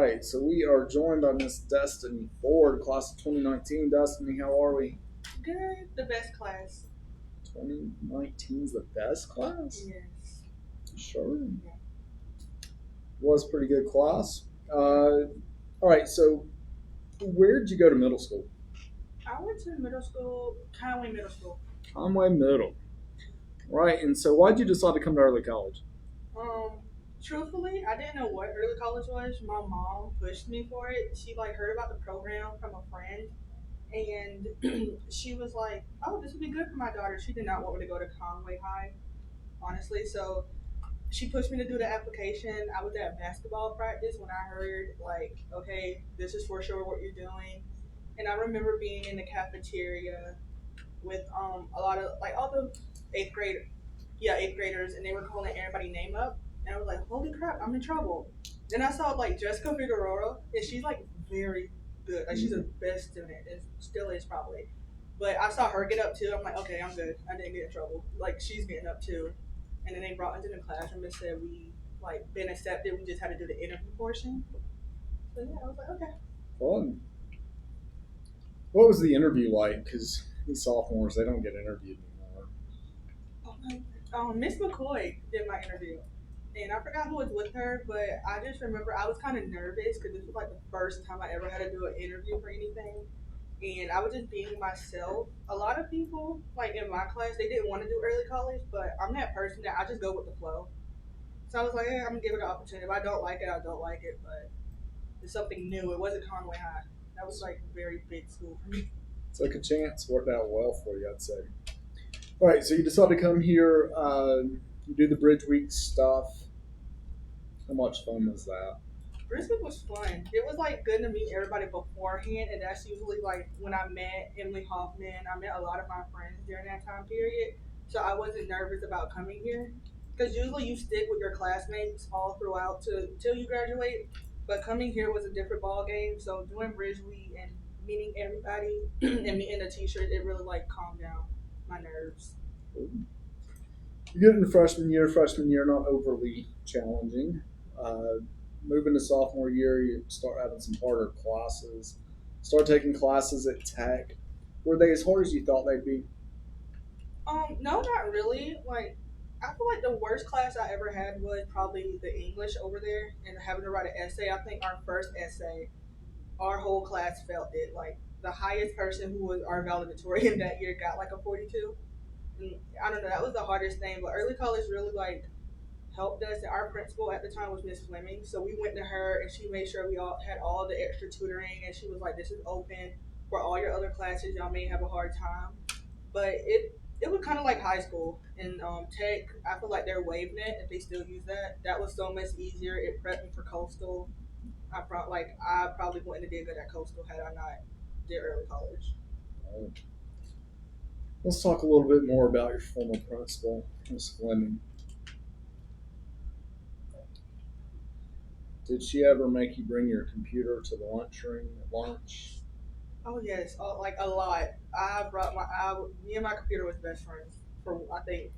right, so we are joined by Miss Destiny Ford, class of 2019. Destiny, how are we? Good, the best class. 2019's the best class? Yes. Sure. Yeah. Was a pretty good class. All right, so where did you go to middle school? I went to middle school, Conway Middle School. Conway Middle. Right, and so why'd you decide to come to early college? Um, Truthfully, I didn't know what early college was. My mom pushed me for it. She heard about the program from a friend, and she was like, "Oh, this would be good for my daughter." She did not want me to go to Conway High, honestly. So she pushed me to do the application. I was at basketball practice when I heard okay, this is for sure what you're doing. And I remember being in the cafeteria with a lot of all the eighth grade eighth graders, and they were calling everybody name up, and I was like, holy crap, I'm in trouble. Then I saw Jessica Figueroa, and she's very good. Like she's the best student, and still is probably. But I saw her get up too. I'm like, okay, I'm good. I didn't get in trouble. Like she's getting up too. And then they brought us into the classroom and said we been accepted. We just had to do the interview portion. So yeah, I was like, okay. Fun. What was the interview like? Because these sophomores, they don't get interviewed anymore. Miss McCoy did my interview, and I forgot who was with her, but I just remember I was kind of nervous because this was the first time I ever had to do an interview for anything, and I was just being myself. A lot of people in my class they didn't want to do early college, but I'm that person that I just go with the flow. So I was like, hey, I'm gonna give it an opportunity. If I don't like it, I don't like it, but it's something new. It wasn't Conway High. That was a very big school for me. Took a chance, worked out well for you, I'd say. All right, so you decided to come here. You do the Bridge Week stuff. How much fun was that? Brisbane was fun. It was good to meet everybody beforehand, and that's usually when I met Emily Hoffman. I met a lot of my friends during that time period, so I wasn't nervous about coming here. Because usually you stick with your classmates all throughout till you graduate, but coming here was a different ball game. So doing Bridge Week and meeting everybody and meeting the teachers, it really calmed down my nerves. You get into freshman year not overly challenging. Uh, Moving to sophomore year, you start having some harder classes. Start taking classes at Tech. Were they as hard as you thought they'd be? No, not really. I feel the worst class I ever had was probably the English over there and having to write an essay. I think our first essay, our whole class felt it. The highest person who was our valedictorian that year got a 42. And I don't know, that was the hardest thing. But early college really helped us. And our principal at the time was Miss Fleming, so we went to her and she made sure we all had all the extra tutoring. And she was like, "This is open for all your other classes. Y'all may have a hard time." But it was kind of like high school. And Tech, I feel they're WaveNet, if they still use that. That was so much easier. It prepped me for Coastal. I probably wouldn't have did good at Coastal had I not did early college. Uh, let's talk a little bit more about your former principal, Miss Fleming. Did she ever make you bring your computer to the lunchroom at lunch? Oh yes, a lot. I brought me and my computer was best friends for I think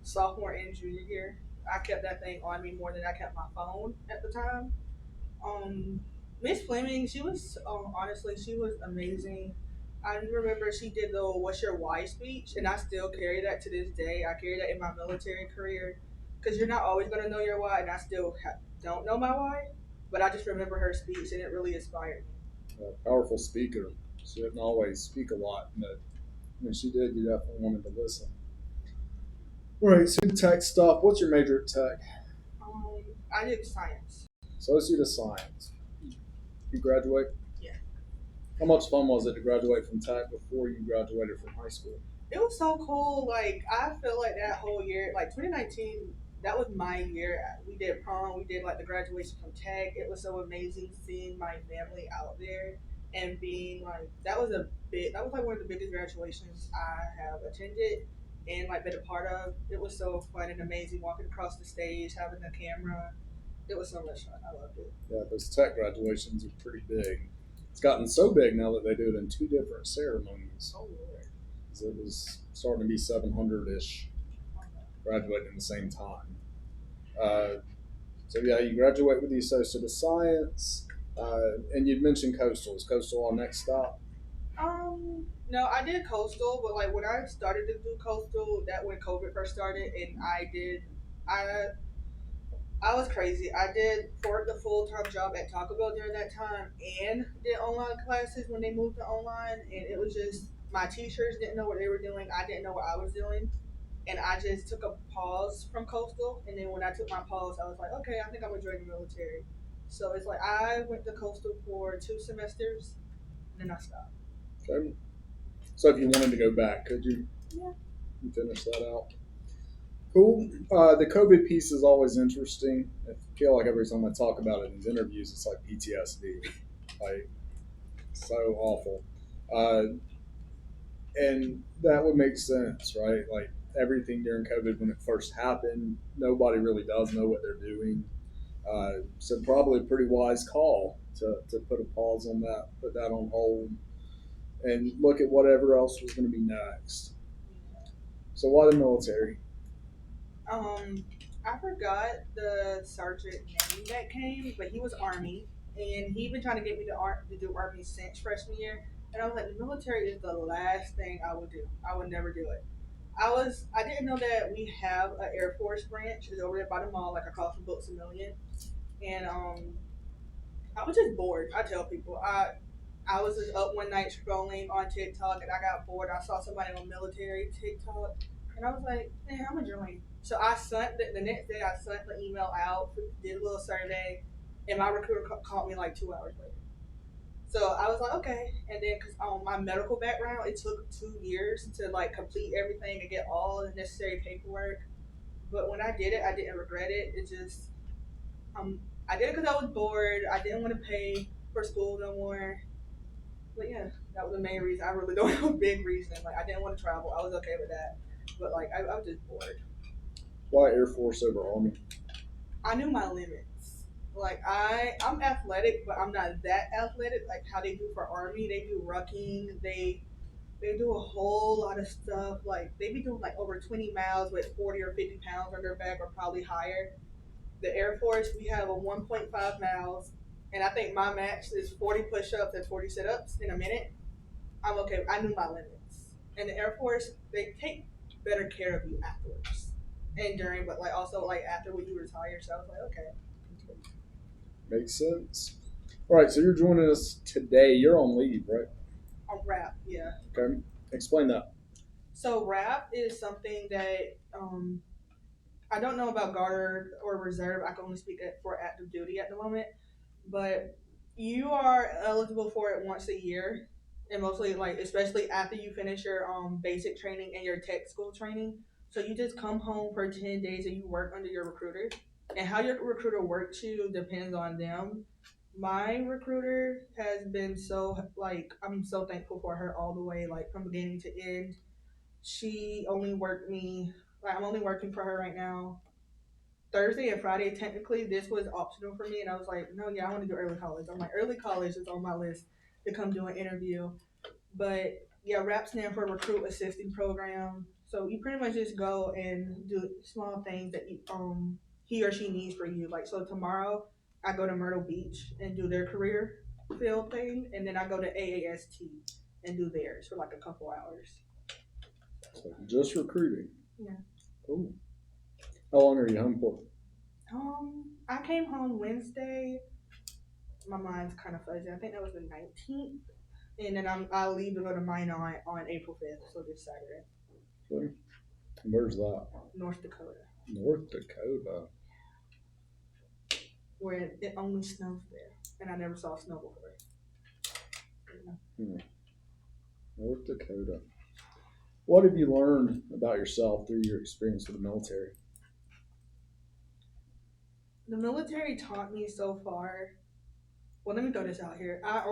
sophomore and junior year. I kept that thing on me more than I kept my phone at the time. Um, Miss Fleming, she was honestly she was amazing. I remember she did the "What's Your Why" speech, and I still carry that to this day. I carry that in my military career because you're not always gonna know your why, and I still don't know my why. But I just remember her speech, and it really inspired me. A powerful speaker. She didn't always speak a lot, but when she did, you definitely wanted to listen. All right, so tech stuff. What's your major at Tech? Um, I did science. Associate of Science. You graduate? Yeah. How much fun was it to graduate from Tech before you graduated from high school? It was so cool. I feel that whole year, 2019, that was my year. We did prom, we did the graduation from Tech. It was so amazing seeing my family out there and being that was one of the biggest graduations I have attended and been a part of. It was so fun and amazing walking across the stage, having the camera. It was so much fun. I loved it. Yeah, those Tech graduations are pretty big. It's gotten so big now that they do it in two different ceremonies. Oh Lord. It was starting to be 700 ish graduating at the same time. Uh, so, yeah, you graduate with the Associate of Science. And you'd mentioned Coastal. Is Coastal our next stop? No, I did coastal, but like when I started to do coastal, that when COVID first started, and I I was crazy. I did for the full time job at Taco Bell during that time, and did online classes when they moved to online, and it was just my teachers didn't know what they were doing. I didn't know what I was doing, and I just took a pause from coastal, and then when I took my pause, I was like, okay, I think I'm gonna join the military. So it's like I went to coastal for 2 semesters, and then I stopped. Okay. So if you wanted to go back, could you Yeah. finish that out? Cool. The COVID piece is always interesting. I feel like every time I talk about it in these interviews, it's like PTSD, like so awful. Uh, and that would make sense, right? Like everything during COVID when it first happened, nobody really does know what they're doing. So probably a pretty wise call to put a pause on that, put that on hold, and look at whatever else was going to be next. So why the military? Um, I forgot the sergeant name that came, but he was Army, and he been trying to get me to do Army since freshman year. And I was like, the military is the last thing I would do. I would never do it. I didn't know that we have an Air Force branch. It's over there by the mall, like across from Books a Million. And I was just bored. I tell people I was just up one night scrolling on TikTok and I got bored. I saw somebody on military TikTok and I was like, man, I'm gonna join. So I sent the next day. I sent the email out, did a little survey, and my recruiter called me like 2 hours later. So I was like, okay. And then, cause my medical background, it took 2 years to like complete everything and get all the necessary paperwork. But when I did it, I didn't regret it. It just, um, I did it because I was bored. I didn't want to pay for school no more. But yeah, that was the main reason. I really don't have a big reason. Like I didn't want to travel. I was okay with that. But like I was just bored. Why Air Force over Army? I knew my limits. Like I'm athletic, but I'm not that athletic. Like how they do for Army, they do rucking. They do a whole lot of stuff. Like they be doing like over 20 miles with 40 or 50 pounds on their back, or probably higher. The Air Force, we have a 1.5 miles, and I think my max is 40 push-ups and 40 sit-ups in a minute. I'm okay. I knew my limits. And the Air Force, they take better care of you afterwards and during, but like also like after when you retire. So I was like, okay. Makes sense. All right, so you're joining us today. You're on leave, right? On rap, yeah. Okay. Explain that. So rap is something that I don't know about Guard or Reserve. I can only speak for active duty at the moment, but you are eligible for it once a year, and mostly like especially after you finish your basic training and your tech school training. So you just come home for 10 days and you work under your recruiter, and how your recruiter works you depends on them. My recruiter has been so like I'm so thankful for her all the way like from beginning to end. She only worked me like I'm only working for her right now Thursday and Friday. Technically, this was optional for me, and I was like, no, yeah, I want to do early college. I'm like, early college is on my list to come do an interview. But yeah, RAP stand for Recruit Assisting Program. So you pretty much just go and do small things that he or she needs for you. Like so, tomorrow I go to Myrtle Beach and do their career field thing, and then I go to AAST and do theirs for like a couple hours. So just recruiting. Yeah. Cool. How long are you home for? I came home Wednesday. My mind's kind of fuzzy. I think that was the 19th, and then I'll leave to go to Minot on April 5th, so this Saturday, Okay. Where's that? North Dakota, North Dakota. where it only snows there, and I never saw snow before. Hmm. North Dakota. What have you learned about yourself through your experience with the military? The military taught me so far. Well, let me throw this out here. I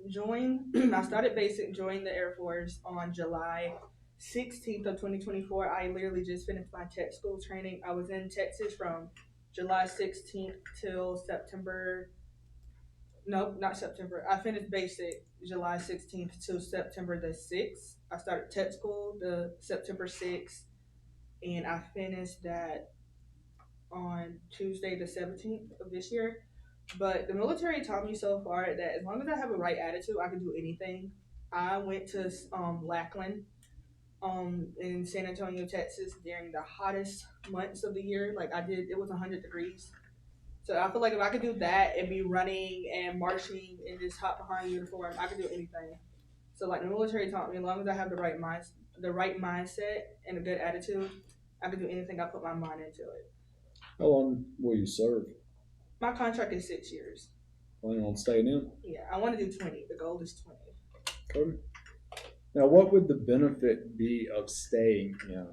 joined. I started basic. Joined the Air Force on July 16th of 2024. I literally just finished my tech school training. I was in Texas from July 16th till September. Nope, not September. I finished basic July 16th to September the 6th. I started tech school the September 6th, and I finished that on Tuesday the 17th of this year. But the military taught me so far that as long as I have a right attitude, I can do anything. I went to Lackland in San Antonio, Texas during the hottest months of the year. Like I did, it was 100 degrees. So I feel like if I could do that and be running and marching and just hop behind uniform, I could do anything. So like the military taught me, as long as I have the right mindset and a good attitude, I can do anything I put my mind into it. How long will you serve? My contract is 6 years. Planning on staying in? Yeah, I want to do 20. The goal is 20. Okay. Now, what would the benefit be of staying in?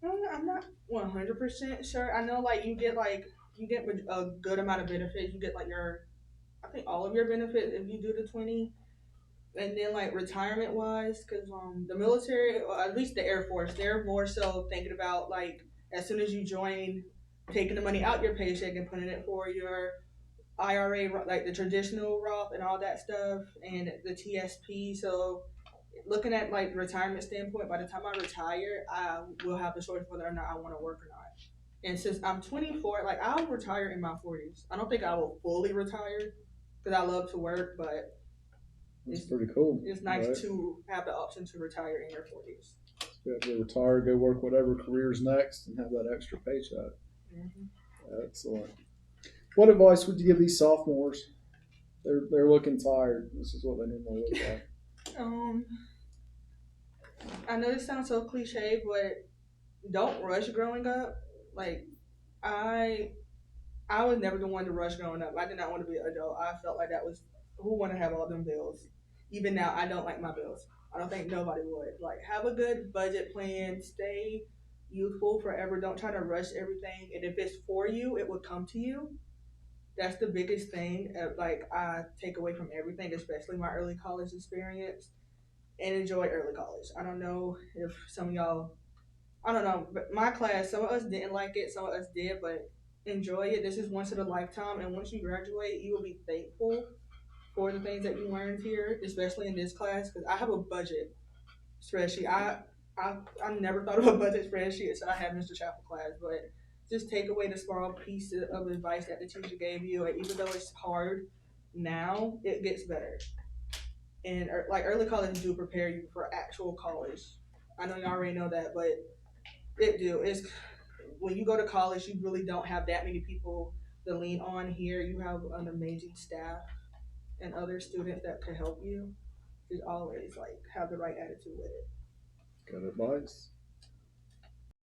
I'm not 100% sure. I know you get a good amount of benefits. You get like I think all of your benefits if you do the 20. And then like retirement wise, because the military, or at least the Air Force, they're more so thinking about like as soon as you join, taking the money out your paycheck and putting it for your IRA, like the traditional Roth and all that stuff, and the TSP. So looking at like retirement standpoint, by the time I retire, I will have the choice whether or not I want to work or not. And since I'm 24, like I'll retire in my 40s. I don't think I will fully retire because I love to work, but That's pretty cool. it's nice right? to have the option to retire in your 40s. Be able to retire, go work whatever career's next, and have that extra paycheck. Mm-hmm. Excellent. What advice would you give these sophomores? They're looking tired. This is what they normally look like. Um, I know this sounds so cliche, but don't rush growing up. Like I, I was never the one to rush growing up. I did not want to be an adult. I felt like that was who want to have all them bills. Even now, I don't like my bills. I don't think nobody would. Like have a good budget plan. Stay youthful forever. Don't try to rush everything. And if it's for you, it will come to you. That's the biggest thing. Like I take away from everything, especially my early college experience, and enjoy early college. I don't know if some of y'all, I don't know, but my class, some of us didn't like it, some of us did, but enjoy it. This is once in a lifetime, and once you graduate, you will be thankful for the things that you learned here, especially in this class. Because I have a budget spreadsheet. I never thought of a budget spreadsheet, so I have Mr. Chapel class, but just take away the small piece of advice that the teacher gave you, and even though it's hard now, it gets better. And like early college do prepare you for actual college. I know you already know that, but it do. It's when you go to college, you really don't have that many people to lean on. Here, you have an amazing staff and other students that can help you. Just always like have the right attitude with it. Good advice.